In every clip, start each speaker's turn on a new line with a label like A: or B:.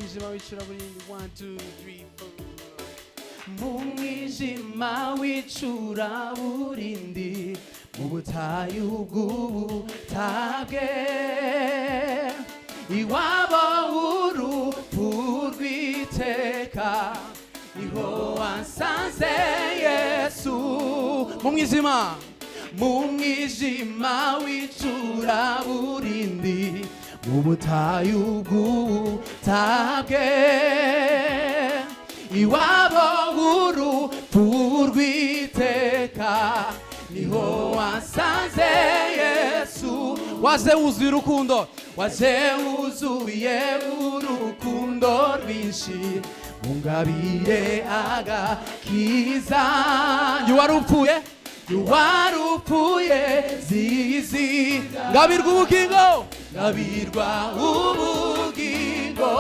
A: mwijima w'icuraburindi 1 2 3 4
B: mu mwijima w'icuraburindi mu butayu bw'ubutabwe iwabo w'urupfu rw'iteka niho wansanze Yesu mu mwijima w'icuraburindi mu butayu bw'ubutabwe iwabo w'urupfu rw'iteka niho wansanze Yesu waje wuzuye urukundo waje wuzuye urukundo rwinshi ungabire agakiza warupfuye zizi ngabirwa ubugingo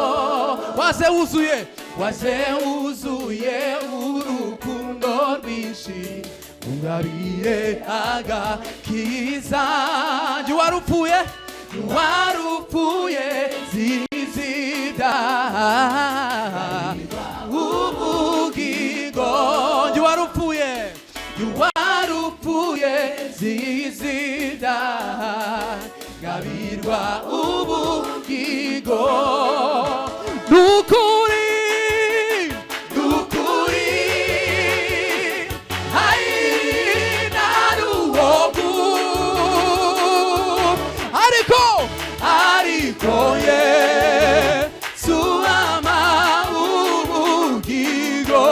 B: waje wuzuye urukundo rwinshi ungabire agakiza warupfuye zizida ubugingo warupfuye zizida ngabirwa ubugingo nukuri ariko Yesu ama ubugingo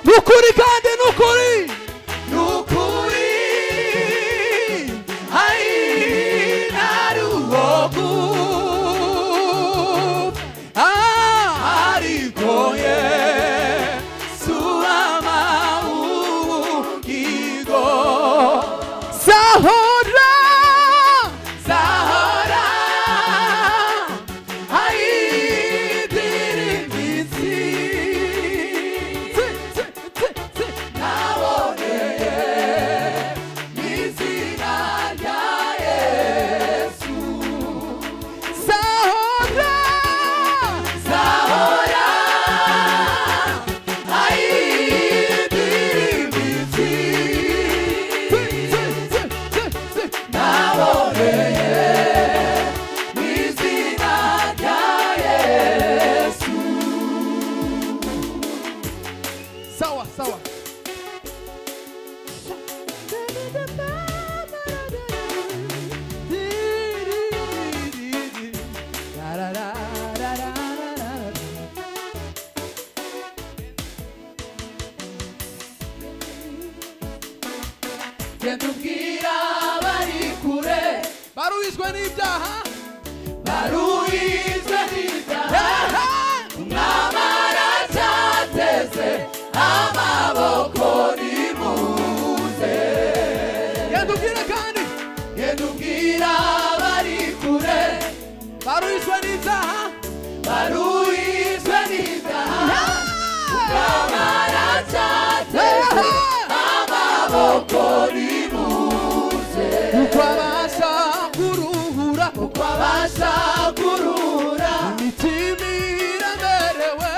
B: nukuri kandi nukuri naruhogu ariko Yesu ama ubugingo Sahora sawa Yatubwira bari kure baruhizwe n'ibyaha umwamara cyateze amaboko nimuze yatubwira kandi bari kure baruhizwe n'ibyaha umwamara cyateze amaboko nimuze uko abasha kuruhura imitima iramerewe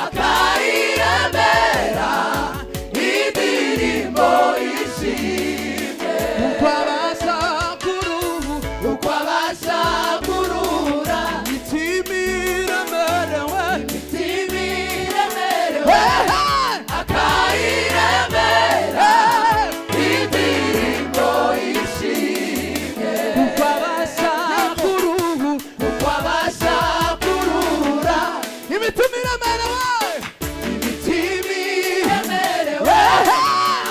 B: akayiremera indirimbo ishimwe uko abasha kuruhura imitima iramerewe akayiremera indirimbo ishimwe uko abasha kuruhura imitima iramerewe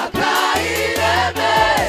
B: akayiremera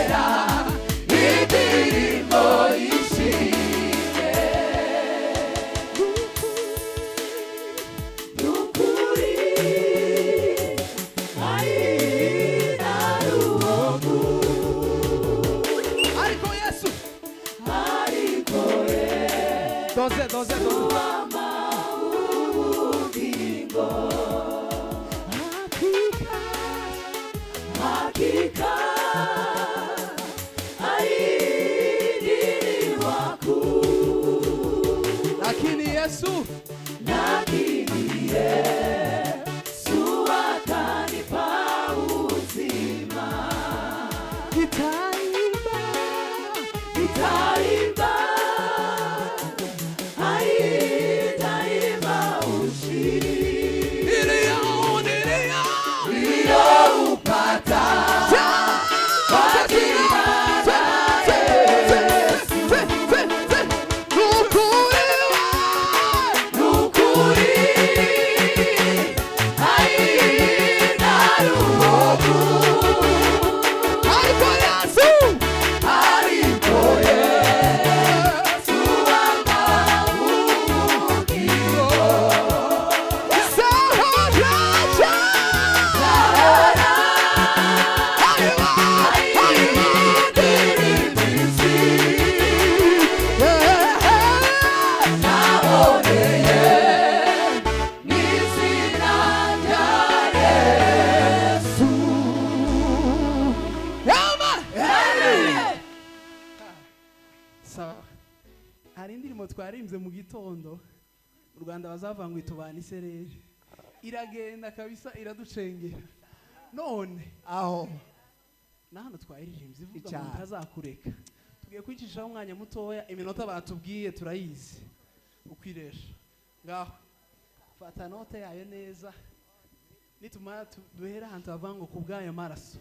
A: twarimbye mu gitondo mu Rwanda bazavanga itubana isereri iragenda kabisa iraducengera none
B: aho
A: na hano twayiririmbye ivuga
B: Icyaha.
A: ngo ntazakureka tugiye kwicishaho umwanya mutoya iminota batubwiye turayizi ukwiresha ngaho fata note yayo neza nitumara duhera ahantu havango ku bw'ayo maraso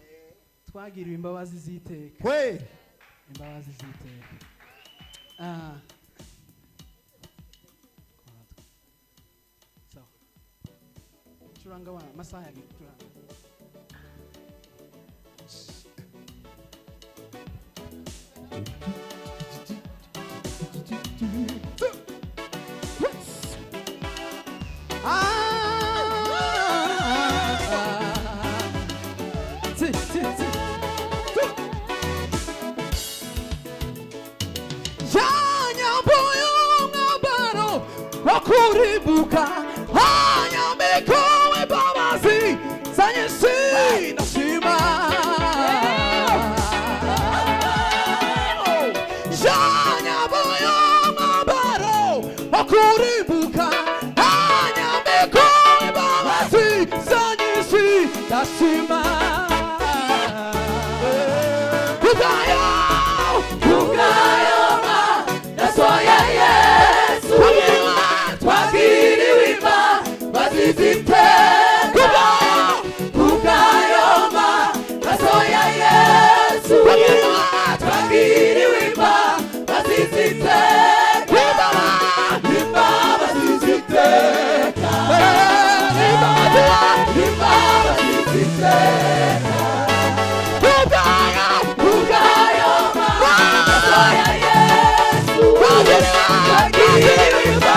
A: twagiriwe imbabazi z'iteka
B: kwe
A: imbabazi z'iteka sawa curanga wa masaha yagiye curanga
B: kuribuka hanyamikowe babazi zanyisi nashima janyaboyo mabaro kuribuka hanyamikowe babazi zanyisi nashima kugayo ma nasoya Yesu twagiriwe imbabazi z'iteka kugayoma nasoya Yesu twagiriwe imbabazi z'iteka imbabazi z'iteka imbabazi z'iteka kugayoma nasoya Yesu twagiriwe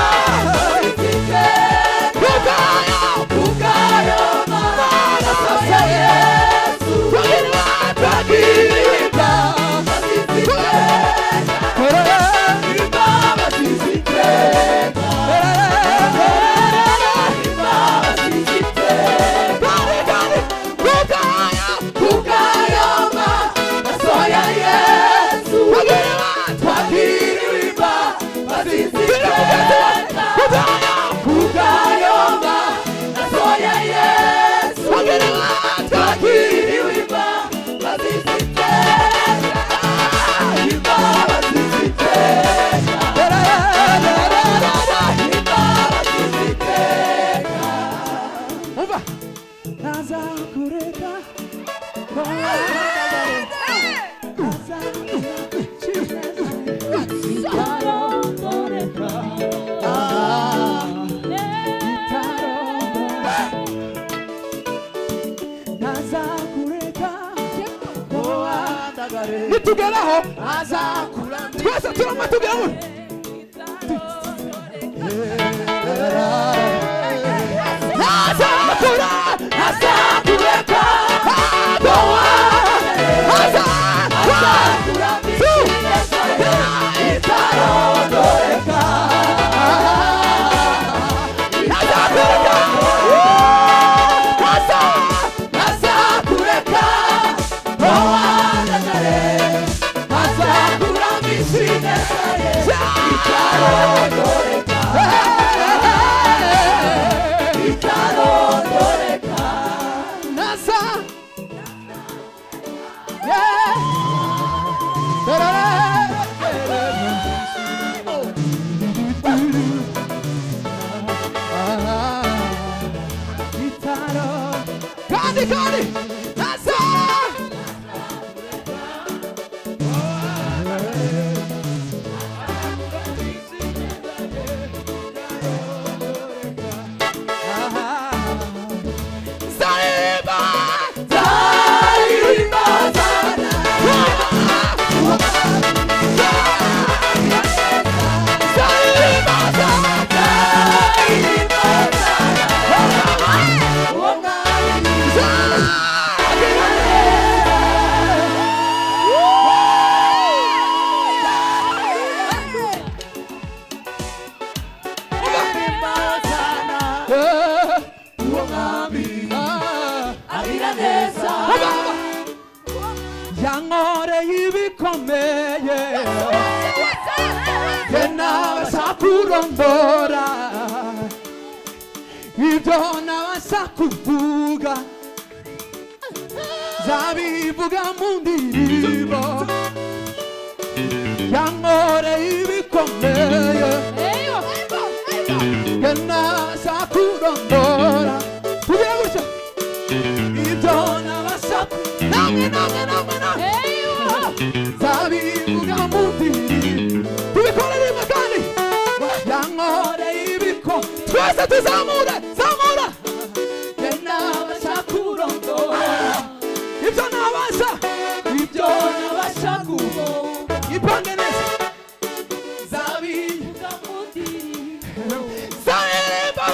B: nitugeraho twese turama tugeraho azakureka yankoreye ibikomeye kurondora ibyo nabasha kuvuga zabivuga mu ndirimbo yankoreye ibikomeye nabasha kurondora kugira gutya ibyo nabasha zabivuga mu ndirimbo tubikorere rimwe kandi yankoreye ibikomeye twese tuzamure zamura nabasha kurondora ibyo nabasha kuvuga ipange neza zabivuga mu ndirimbo zaririmba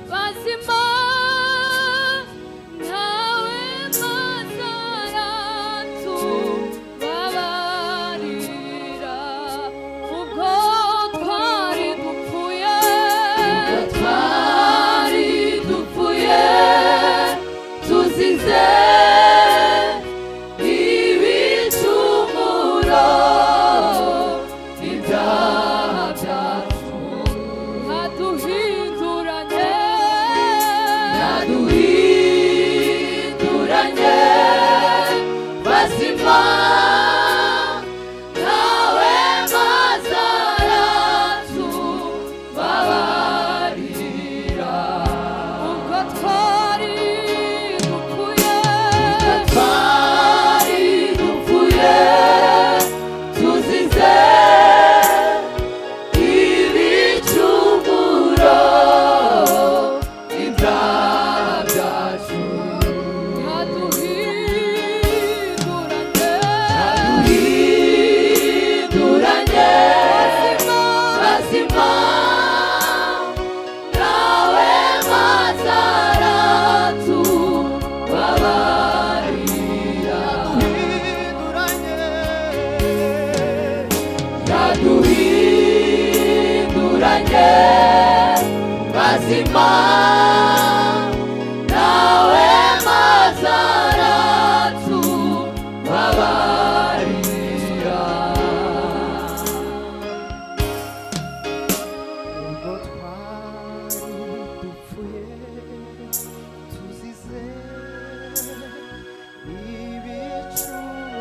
C: bazima nawe mazaratu babarira
B: ubwo twari dupfuye tuzize ibicumuro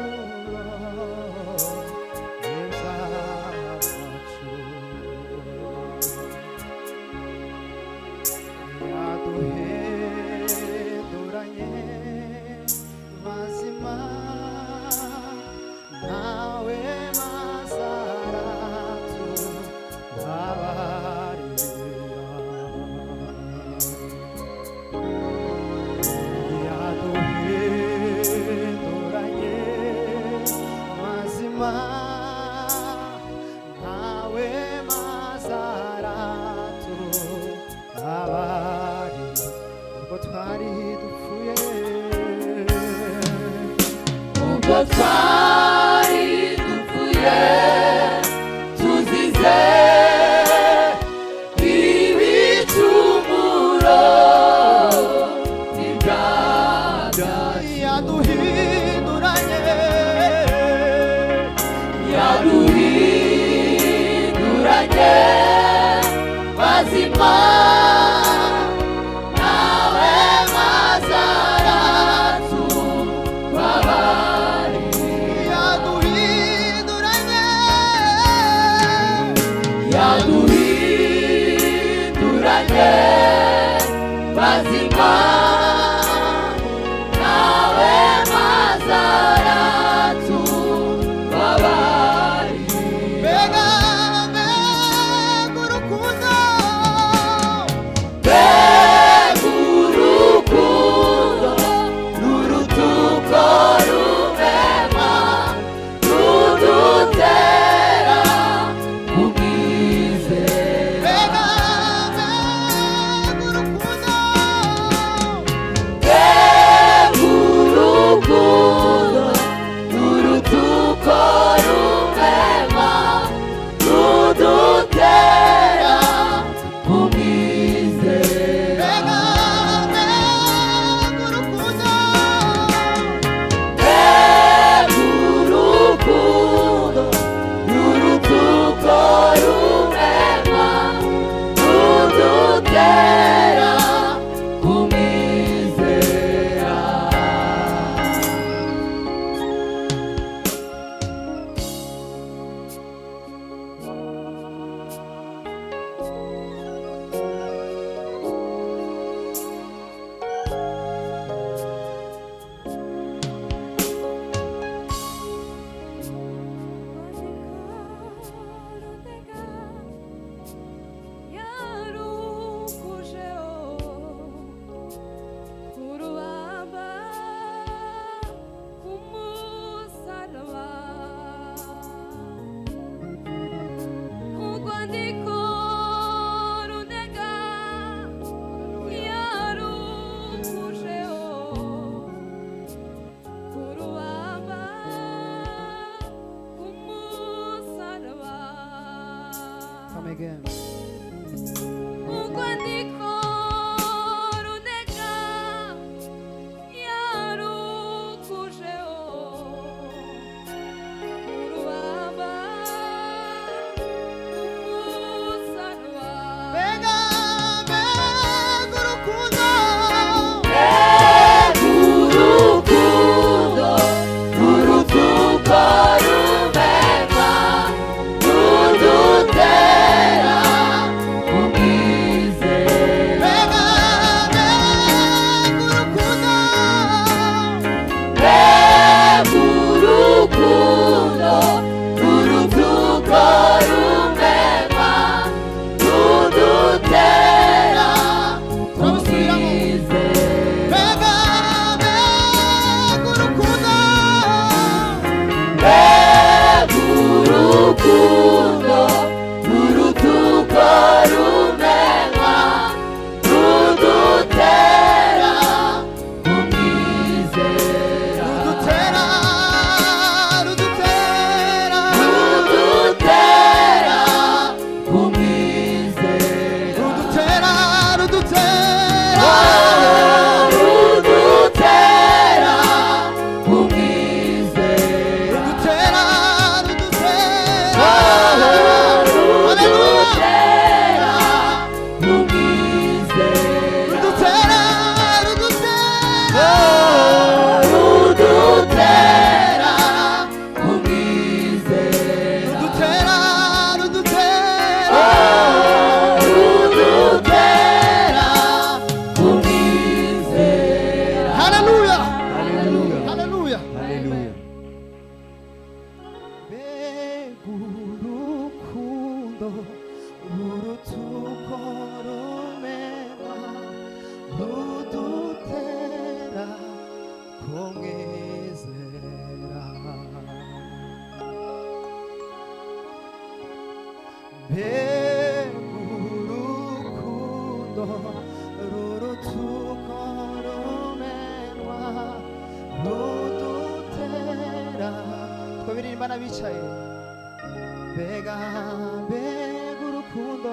C: twari dupfuye tuzize ibicumuro n'ibyaha
B: yaduhinduranye
C: bazima nawe mazaratu babari yaduhinduranye bazima nawe mazaratu babari
B: Come again. Rurutuko rumenwa rudutera nzira twabiririmba n'abicaye mbega mbega urukundo